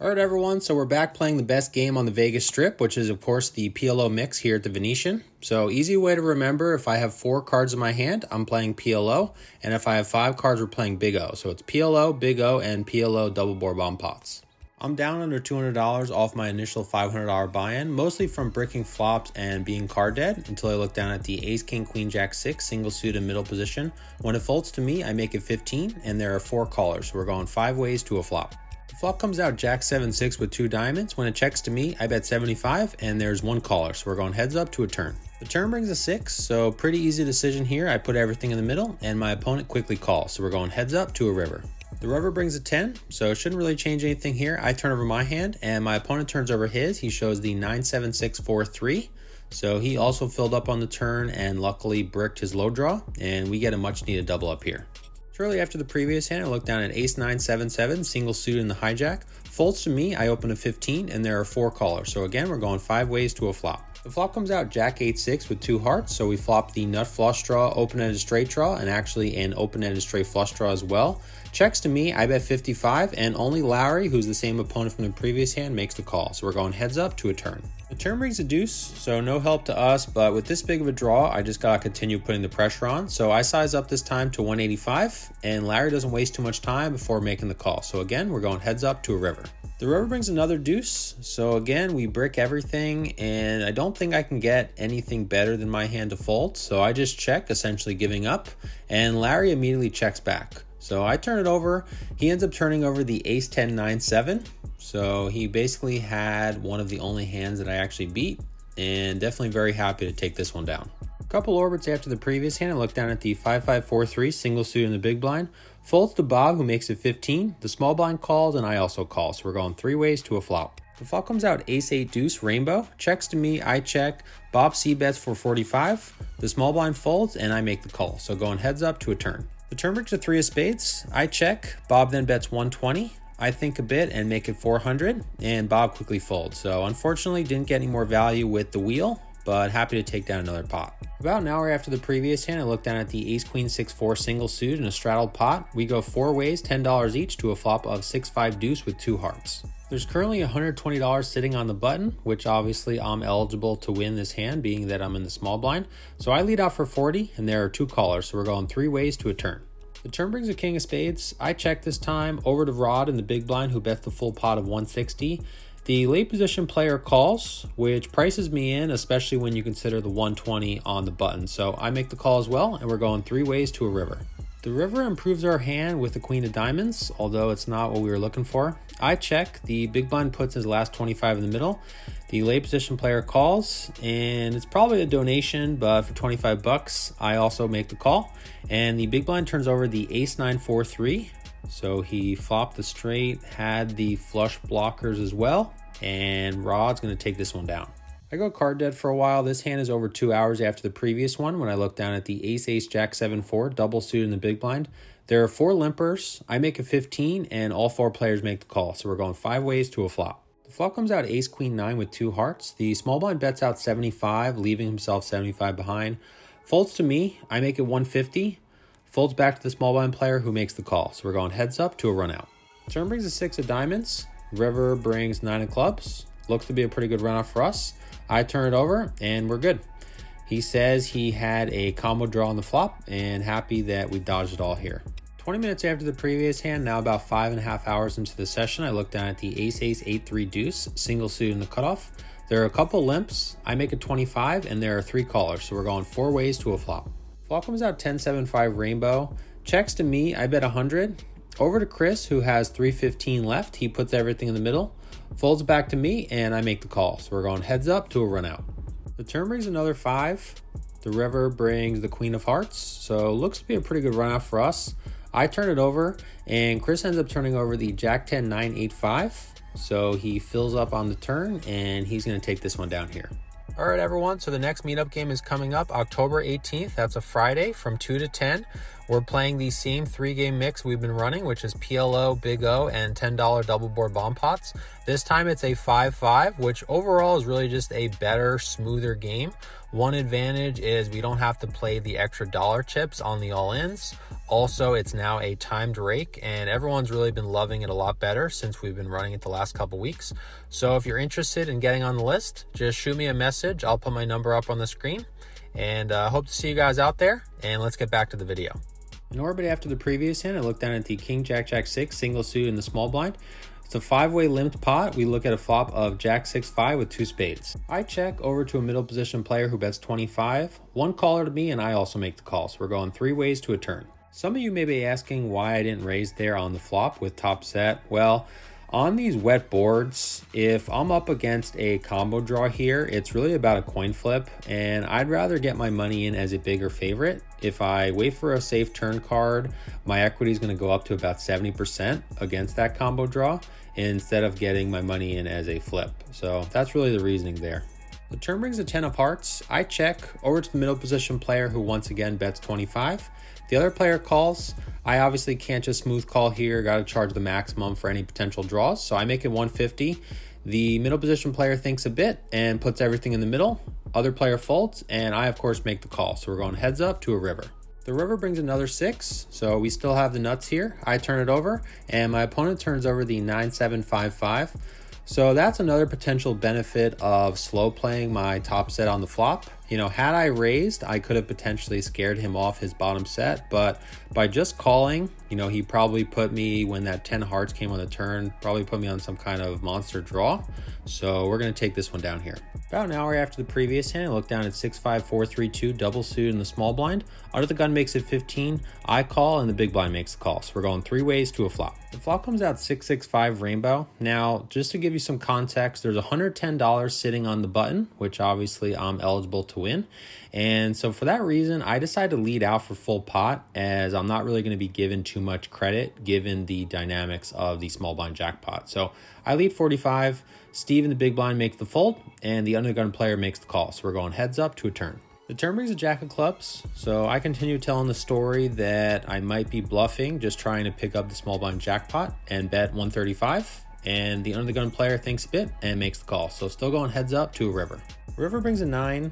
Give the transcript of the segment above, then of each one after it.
Alright everyone, so we're back playing the best game on the Vegas Strip, which is of course the PLO mix here at the Venetian. So easy way to remember, if I have 4 cards in my hand, I'm playing PLO, and if I have 5 cards, we're playing Big O. So it's PLO, Big O, and PLO double board bomb pots. I'm down under $200 off my initial $500 buy-in, mostly from bricking flops and being card dead, until I look down at the Ace, King, Queen, Jack, 6, single suit in middle position. When it folds to me, I make it 15, and there are 4 callers, so we're going 5 ways to a flop. The flop comes out Jack 7-6 with 2 diamonds. When it checks to me, I bet 75, and there's 1 caller, so we're going heads up to a turn. The turn brings a 6, so pretty easy decision here. I put everything in the middle, and my opponent quickly calls, so we're going heads up to a river. The river brings a 10, so it shouldn't really change anything here. I turn over my hand, and my opponent turns over his. He shows the 9-7-6-4-3, so he also filled up on the turn and luckily bricked his low draw, and we get a much needed double up here. Shortly after the previous hand, I look down at Ace 9-7-7, single suit in the hijack. Folds to me, I open a 15, and there are 4 callers. So again, we're going 5 ways to a flop. The flop comes out Jack 8-6 with 2 hearts, so we flop the nut flush draw, open-ended straight draw, and actually an open-ended straight flush draw as well. Checks to me, I bet 55, and only Larry, who's the same opponent from the previous hand, makes the call. So we're going heads up to a turn. The turn brings a deuce, so no help to us, but with this big of a draw, I just gotta continue putting the pressure on. So I size up this time to 185, and Larry doesn't waste too much time before making the call. So again, we're going heads up to a river. The river brings another deuce, so again, we brick everything, and I don't think I can get anything better than my hand to fold, so I just check, essentially giving up, and Larry immediately checks back. So I turn it over. He ends up turning over the Ace 10-9-7. So he basically had one of the only hands that I actually beat, and definitely very happy to take this one down. A couple orbits after the previous hand, I look down at the 5-5-4-3 single suit in the big blind. Folds to Bob, who makes it 15. The small blind calls, and I also call. So we're going 3 ways to a flop. The flop comes out Ace 8 deuce rainbow. Checks to me, I check. Bob C bets for 45. The small blind folds, and I make the call. So going heads up to a turn. The turn brings a 3 of spades. I check. Bob then bets 120. I think a bit and make it 400, and Bob quickly folds. So unfortunately didn't get any more value with the wheel, but happy to take down another pot. About an hour after the previous hand, I look down at the Ace Queen 6-4 single suit in a straddled pot. We go 4 ways, $10 each, to a flop of 6-5 deuce with 2 hearts. There's currently $120 sitting on the button, which obviously I'm eligible to win this hand, being that I'm in the small blind. So I lead out for 40, and there are 2 callers, so we're going 3 ways to a turn. The turn brings a king of spades. I check this time, over to Rod in the big blind, who bets the full pot of 160. The late position player calls, which prices me in, especially when you consider the 120 on the button. So I make the call as well, and we're going 3 ways to a river. The river improves our hand with the queen of diamonds, although it's not what we were looking for. I check. The big blind puts his last 25 in the middle. The late position player calls, and it's probably a donation, but for 25 bucks, I also make the call. And the big blind turns over the Ace 9-4-3. So he flopped the straight, had the flush blockers as well, and Rod's going to take this one down. I go card dead for a while. This hand is over 2 hours after the previous one when I look down at the Ace Ace Jack 7-4 double suit in the big blind. There are 4 limpers. I make a 15, and all 4 players make the call, so we're going 5 ways to a flop. The flop comes out Ace Queen 9 with 2 hearts. The small blind bets out 75, leaving himself 75 behind. Folds to me. I make it 150. Folds back to the small blind player, who makes the call, so we're going heads up to a run out. Turn brings a 6 of diamonds. River brings 9 of clubs. Looks to be a pretty good runoff for us. I turn it over, and we're good. He says he had a combo draw on the flop, and happy that we dodged it all here. 20 minutes after the previous hand, now about 5.5 hours into the session, I look down at the Ace Ace 8-3 deuce, single suit in the cutoff. There are a couple limps. I make a 25, and there are 3 callers, so we're going 4 ways to a flop. Flop comes out 10-7-5 rainbow. Checks to me, I bet 100. Over to Chris, who has 315 left. He puts everything in the middle. Folds back to me, and I make the call. So we're going heads up to a run out. The turn brings another 5. The river brings the queen of hearts. So looks to be a pretty good run out for us. I turn it over, and Chris ends up turning over the Jack 10-9-8-5. So he fills up on the turn, and he's going to take this one down here. All right, everyone. So the next meetup game is coming up October 18th. That's a Friday from 2 to 10. We're playing the same 3-game mix we've been running, which is PLO, Big O, and $10 double board bomb pots. This time it's a 5-5, which overall is really just a better, smoother game. One advantage is we don't have to play the extra dollar chips on the all-ins. Also, it's now a timed rake, and everyone's really been loving it a lot better since we've been running it the last couple weeks. So if you're interested in getting on the list, just shoot me a message. I'll put my number up on the screen, and hope to see you guys out there, and let's get back to the video. In orbit after the previous hand, I looked down at the King, Jack, Jack 6 single suit in the small blind. It's a 5-way limped pot. We look at a flop of Jack 6-5 with 2 spades. I check over to a middle position player who bets 25. One caller to me, and I also make the call. So we're going 3 ways to a turn. Some of you may be asking why I didn't raise there on the flop with top set. Well, on these wet boards, if I'm up against a combo draw here, it's really about a coin flip, and I'd rather get my money in as a bigger favorite. If I wait for a safe turn card, my equity is going to go up to about 70% against that combo draw instead of getting my money in as a flip. So that's really the reasoning there. The turn brings a 10 of hearts. I check over to the middle position player who once again bets 25. The other player calls. I obviously can't just smooth call here. Got to charge the maximum for any potential draws. So I make it 150. The middle position player thinks a bit and puts everything in the middle. Other player folds, and I of course make the call. So we're going heads up to a river. The river brings another 6, so we still have the nuts here. I turn it over, and my opponent turns over the 9-7-5-5. So that's another potential benefit of slow playing my top set on the flop. You know, had I raised, I could have potentially scared him off his bottom set, but by just calling, you know, he probably put me, when that 10 hearts came on the turn, probably put me on some kind of monster draw. So we're going to take this one down here. About an hour after the previous hand, I look down at 6-5-4-3-2, double suited in the small blind. Under the gun makes it 15. I call, and the big blind makes the call. So we're going 3 ways to a flop. The flop comes out 6-6-5 rainbow. Now, just to give you some context, there's $110 sitting on the button, which obviously I'm eligible to win. And so for that reason, I decided to lead out for full pot, as I'm not really going to be given too much credit given the dynamics of the small blind jackpot. So I lead 45. Steve and the big blind make the fold, and the undergun player makes the call. So we're going heads up to a turn. The turn brings a jack of clubs, so I continue telling the story that I might be bluffing, just trying to pick up the small blind jackpot, and bet 135. And the undergun player thinks a bit and makes the call. So still going heads up to a river. River brings a 9.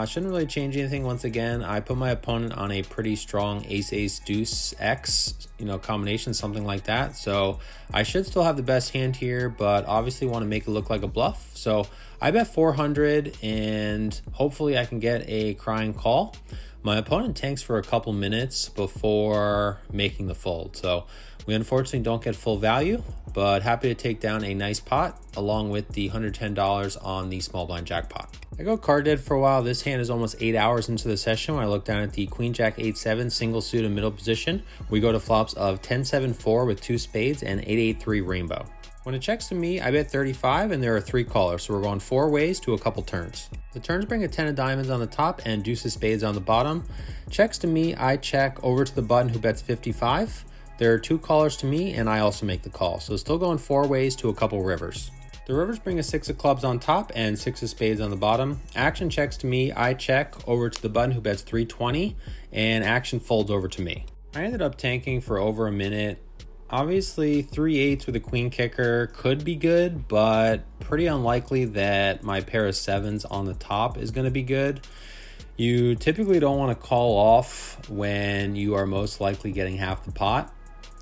Shouldn't really change anything. Once again, I put my opponent on a pretty strong ace deuce X, combination, something like that. So I should still have the best hand here, but obviously want to make it look like a bluff. So I bet 400, and hopefully I can get a crying call. My opponent tanks for a couple minutes before making the fold. So we unfortunately don't get full value, but happy to take down a nice pot along with the $110 on the small blind jackpot. I go card dead for a while. This hand is almost 8 hours into the session when I look down at the Queen Jack 8-7 single suit in middle position. We go to flops of 10-7-4 with 2 spades and 8-8-3 rainbow. When it checks to me, I bet 35, and there are 3 callers, so we're going 4 ways to a couple turns. The turns bring a 10 of diamonds on the top and deuce of spades on the bottom. Checks to me, I check over to the button who bets 55. There are 2 callers to me, and I also make the call. So still going 4 ways to a couple rivers. The rivers bring a 6 of clubs on top and 6 of spades on the bottom. Action checks to me, I check over to the button who bets 320, and action folds over to me. I ended up tanking for over a minute. Obviously, 3-8s with a queen kicker could be good, but pretty unlikely that my pair of 7s on the top is going to be good. You typically don't want to call off when you are most likely getting half the pot.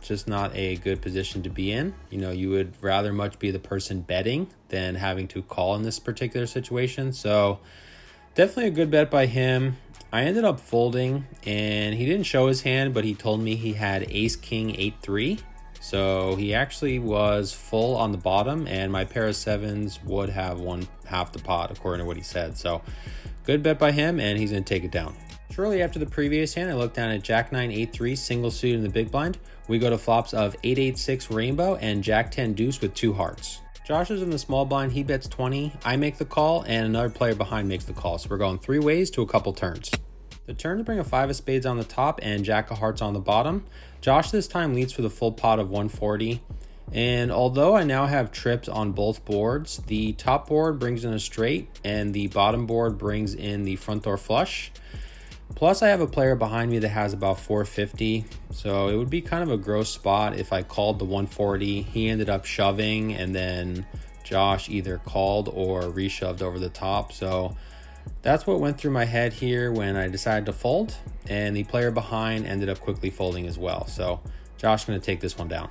Just not a good position to be in. You would rather much be the person betting than having to call in this particular situation. So definitely a good bet by him. I ended up folding, and he didn't show his hand, but he told me he had ace king 8-3. So he actually was full on the bottom, and my pair of 7s would have won half the pot according to what he said. So good bet by him, and he's going to take it down. Shortly after the previous hand, I look down at Jack 9 8-3 single suit in the big blind. We go to flops of 8-8-6 rainbow and Jack 10 deuce with 2 hearts. Josh is in the small blind. He bets 20. I make the call, and another player behind makes the call. So we're going 3 ways to a couple turns. The turns bring a 5 of spades on the top and Jack of hearts on the bottom. Josh this time leads for the full pot of 140. And although I now have trips on both boards, the top board brings in a straight and the bottom board brings in the front door flush. Plus I have a player behind me that has about 450, so it would be kind of a gross spot if I called the 140. He ended up shoving, and then Josh either called or reshoved over the top. So that's what went through my head here when I decided to fold, and the player behind ended up quickly folding as well. So Josh is going to take this one down.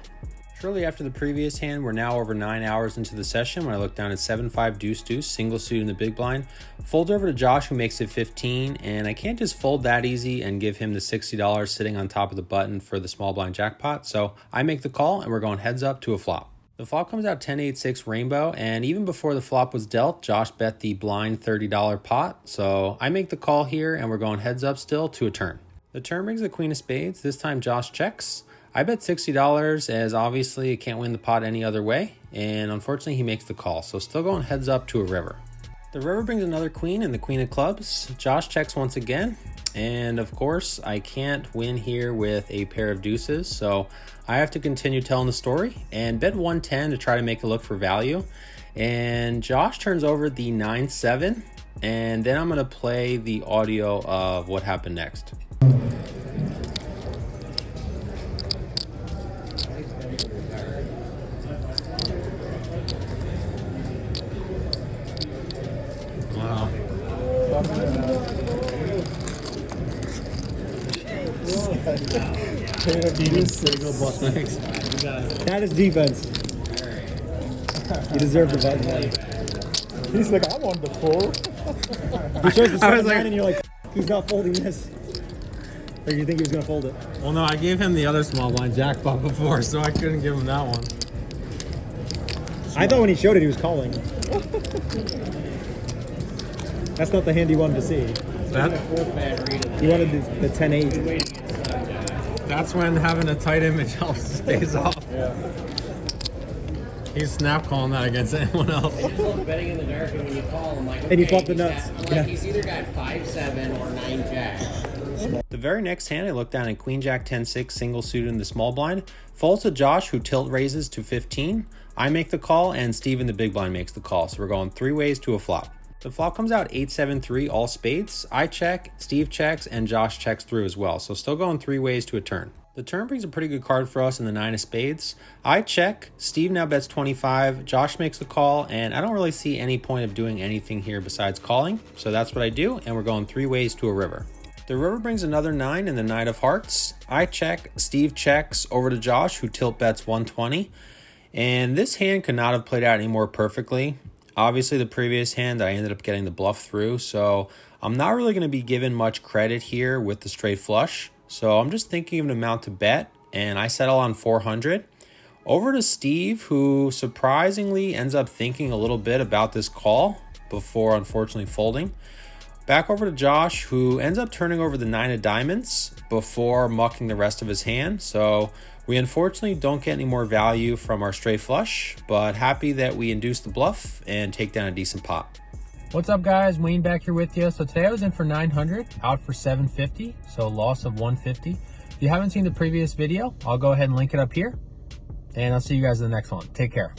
Shortly after the previous hand, we're now over 9 hours into the session when I look down at 7-5 deuce deuce, single suit in the big blind. Fold over to Josh, who makes it 15, and I can't just fold that easy and give him the $60 sitting on top of the button for the small blind jackpot. So I make the call, and we're going heads up to a flop. The flop comes out 10-8-6 rainbow, and even before the flop was dealt, Josh bet the blind $30 pot. So I make the call here, and we're going heads up still to a turn. The turn brings the queen of spades. This time Josh checks. I bet $60, as obviously I can't win the pot any other way, and unfortunately he makes the call, so still going heads up to a river. The river brings another queen and the queen of clubs. Josh checks once again, and of course I can't win here with a pair of deuces, so I have to continue telling the story and bet 110 to try to make it look for value. And Josh turns over the 9-7, and then I'm going to play the audio of what happened next. Wow. That is defense. You deserve the button. He's like, I wanted to fold. He shows the 7-9 and you're like, he's not folding this. Or you think he was going to fold it? Well, no, I gave him the other small blind jackpot before, so I couldn't give him that one. I thought when he showed it, he was calling. That's not the hand he wanted to see. He wanted the 10-8. That's when having a tight image helps stays off. Yeah. He's snap calling that against anyone else. I just love betting in the dark, and when you call, I'm like, And he flopped the nuts. He's either got 5-7 or 9-jack. The very next hand, I look down at Queen Jack 10-6 single suited in the small blind. Folds to Josh, who tilt raises to 15. I make the call, and Steve in the big blind makes the call. So we're going 3 ways to a flop. The flop comes out 8-7-3 all spades. I check, Steve checks, and Josh checks through as well. So still going 3 ways to a turn. The turn brings a pretty good card for us in the 9 of spades. I check, Steve now bets 25, Josh makes the call, and I don't really see any point of doing anything here besides calling. So that's what I do, and we're going 3 ways to a river. The river brings another 9 in the 9 of hearts. I check, Steve checks over to Josh, who tilt bets 120. And this hand could not have played out any more perfectly. Obviously, the previous hand, I ended up getting the bluff through, so I'm not really going to be given much credit here with the straight flush. So I'm just thinking of an amount to bet, and I settle on 400. Over to Steve, who surprisingly ends up thinking a little bit about this call before unfortunately folding. Back over to Josh, who ends up turning over the 9 of diamonds before mucking the rest of his hand. So we unfortunately don't get any more value from our straight flush, but happy that we induced the bluff and take down a decent pot. What's up, guys? Wayne back here with you. So today I was in for 900, out for 750, so loss of 150. If you haven't seen the previous video, I'll go ahead and link it up here, and I'll see you guys in the next one. Take care.